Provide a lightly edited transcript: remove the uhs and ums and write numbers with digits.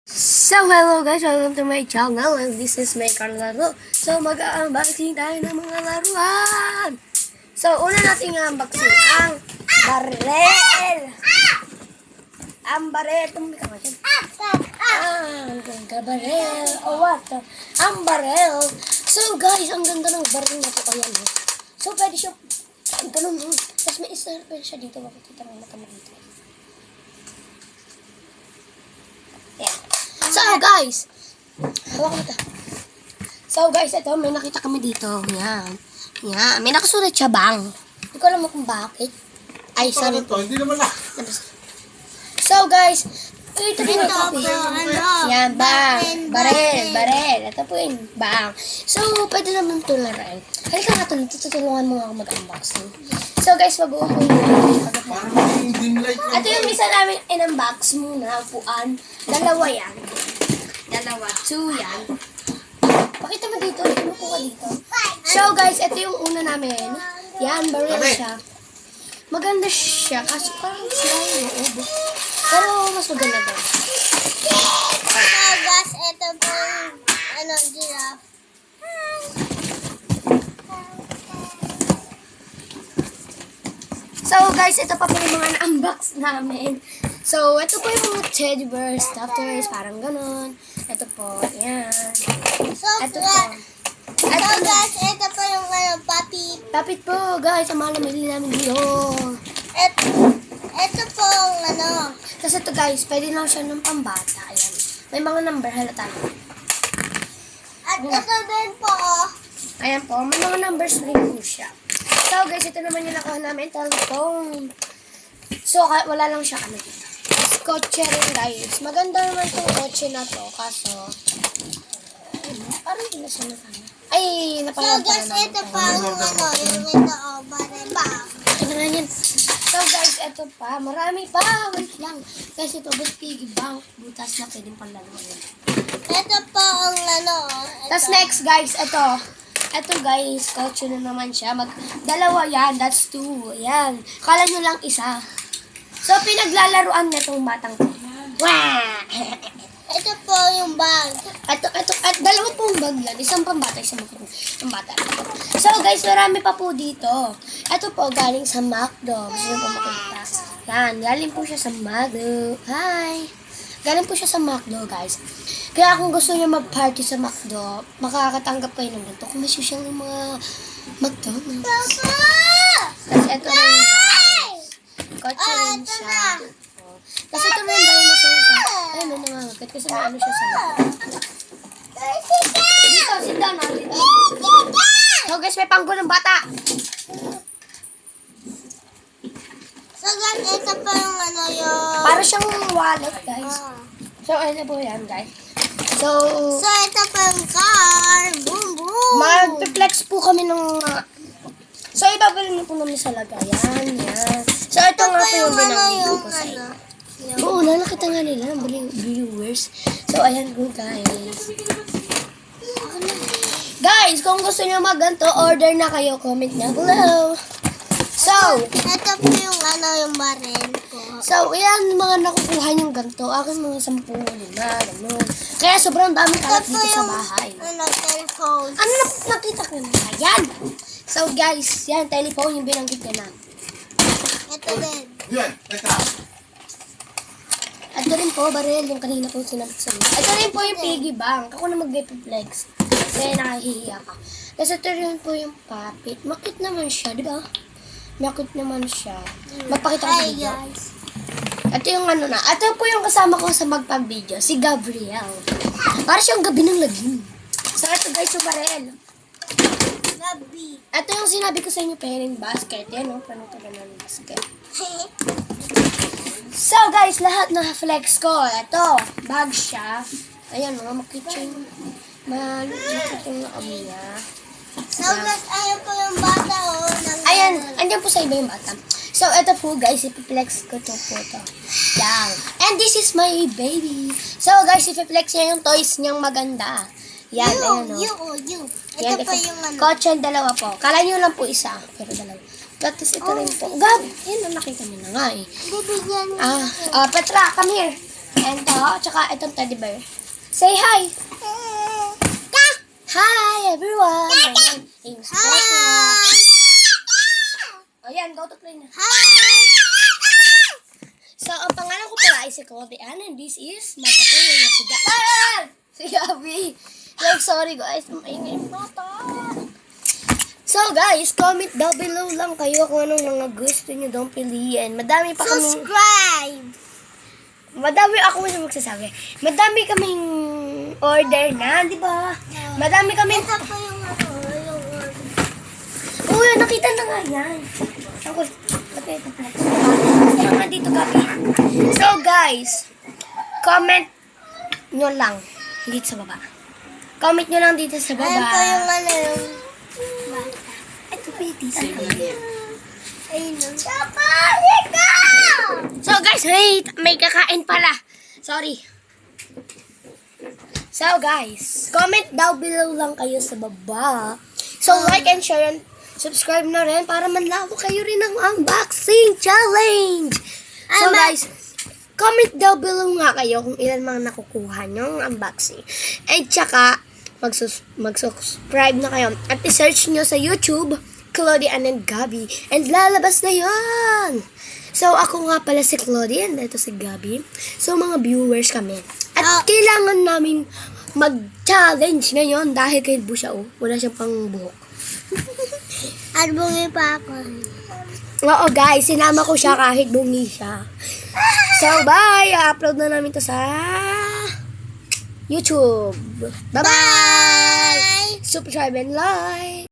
So, hello guys, welcome to my channel and this is my Carlaro. So, mag-unboxing tayo ng mga laruan. So, una natin unboxing ang barel. Ang barel, tumbi ka ba dyan? Ang barel, what? Ang barel. So, guys, ang ganda ng barel na ito. Ayan, so, pwede siya, ganun, tapos may isa pa siya dito. Makikita ng mata mo dito. Yeah. So guys, hawak mo ito. So guys, ito, may nakita kami dito. Yan. Yan. May nakasulat siya bang. Hindi ko alam kung bakit. Ay, sorry po. Hindi naman na. So guys, ito po. Yan, bang. Barel. Ito po yung bang. So, pwede naman ito laruin. Halika nga ito, tutulungan mo ako mag-unboxing. So guys, mag-uupo yung Parang may dim light lang. ito yung isa namin in-unbox muna, upuan. Dalawa yan. Dalawa. 2 yan. Pakita mo dito. Umupo ka dito. So guys, ito yung una namin. Yan, baril siya. Maganda siya. Kaso parang sila yung ubo. Pero mas maganda daw. So guys, ito po yung giraffe. So guys, ito pa po yung mga na-unbox namin. So, ito po yung mga teddy bears, stuffed toys, parang ganon. Ito po, yan. So Ito po. Ito na. guys, ito po yung puppy. Tapit po, guys. Ang mahal na mili namin dito. Ito po yung Kasi ito guys, pwede lang siya ng pambata. Ayan. May mga number, halata na. At ito din po, Ayan po, may mga numbers rin po siya. So guys, ito naman yung nakuha namin, telephone. So, wala lang siya dito. Kotse rin guys. Maganda naman itong kotse na to, kaso, parang hindi na siya nakana. Ay, So napalaman guys, namin ito tayo. pa yung ito bareba. Ano na yan? So guys, ito pa. Marami pa. Wait lang. Guys, ito ba piggy bank? Butas na pwedeng panlaruan. Ito po ang Tapos next guys, ito. Ito guys, kotse na naman siya. Dalawa yan. That's 2. Yan. Kala nyo lang isa. So, pinaglalaruan na itong batang to. Wah! Ito po yung bag. At dalawa pong bag yan. Isang pambata, isang pambata. So guys, marami pa po dito. Ito po galing sa McDo. Gusto nyo po makita. Yan, galing po siya sa McDo. Hi! Galing po siya sa McDo, guys. Kaya kung gusto niyo mag-party sa McDo, makakatanggap kayo ng ganito. Kung may social ng mga McDonald's. Tapos ito rin, guys. Kotse rin siya. Kasi ito rin dinosaur siya. Ayun, nangangagat. Kasi may ano siya sa likod. Dito, sit down, dito. So guys, may panggo ng bata. So guys, ito po yung yung... Para siyang wallet, guys. So, ano po yan, guys. So, So ito po yung car. Boom, boom. mag-flex po kami ng... So, ibabalik na po namin sa lagayan. Yan. So, ito nga po yung binanggit ko sa inyo. Oo, nakita nga nila ng viewers. So, ayan po, guys. Guys, kung gusto nyo mag-ganto, order na kayo. Comment na below. So, Ito po yung yung baril ko. So, yan mga nakukuha niyong ganito. Akin mga 10, 5, gano'n. Kaya sobrang daming kalat Ito po dito sa yung bahay. telephone. Ano na nakita ko na? Yan! So, guys, yan, telephone yung binanggit ko na. Ito din. Yan, teka. Ito rin po, baril, yung kanina kong sinabi sa inyo. Ito rin po yung piggy bank. Ako na mag-flex. Kasi nakahihiya ka. Kasi ito rin po yung puppet. Makit naman siya, di ba? Makit naman siya. Magpakita ko sa Hi video. guys. Ito yung ano na. Ito po yung kasama ko sa magpag-video. Si Gabriel. Para siyang gabi ng lagim. So, ito guys yung baril. Gabi. Ito yung sinabi ko sa inyo, pairing basket. Yan, no? Paano ito naman yung basket. So, guys, lahat na flex ko. Ito, bag siya. Ayan, no? Makita yung nakami niya. So guys, ayan po yung bata Ayan, andyan po sa iba yung bata. So, ito po, guys, ipiplex ko to po to. Yan. And this is my baby. So, guys, ipiplex niya yung toys niyang maganda. Yan, ayan, no? You. Yan, Ito po yung kotse, dalawa po. Kala nyo lang po isa, pero dalawa. Tapos ito rin po. Gab! Yan, nakita nyo na nga eh. Bibigyan mo. Petra, come here. And to, tsaka itong teddy bear. Say hi! Hi everyone! My name is Joshua. O yan, go to play na. So, ang pangalan ko pala ay si Cody Ann, and this is magkatuloy na si Si Gabi. Like, sorry guys, maingay yung bata. So guys, comment down below lang kayo kung anong mga gusto nyo daw piliin. Madami pa kami... Subscribe! Madami ako na magsasabi. Madami kaming order na, di ba? Madami kaming... Ito pa yung yung Uy, nakita na nga yan. Ako, ito flex. Ito nga dito, Gabi. So guys, comment nyo lang dito sa baba. Comment nyo lang dito sa baba. Ayan pa yung yung... Ito pa yung tisa. Ayun yung... So guys, wait, may kakain pala. Sorry. So guys, comment down below lang kayo sa baba. So like and share and subscribe na rin para manlawak kayo rin ng unboxing challenge. So guys, comment down below nga kayo kung ilan mga nakukuha nyong unboxing. And tsaka, mag-subscribe na kayo. At i-search nyo sa YouTube, Claudia and Gabi. And lalabas na yan! So, ako nga pala si Claudia and ito si Gabi. So, mga viewers kami. At kailangan namin mag-challenge ngayon dahil kay siya, oh. Wala siyang pang buhok. At bungi pa ako. Oo, guys. Sinama ko siya kahit bungi siya. So, bye! I-upload na namin to sa YouTube. Bye-bye! Bye! Subscribe and like!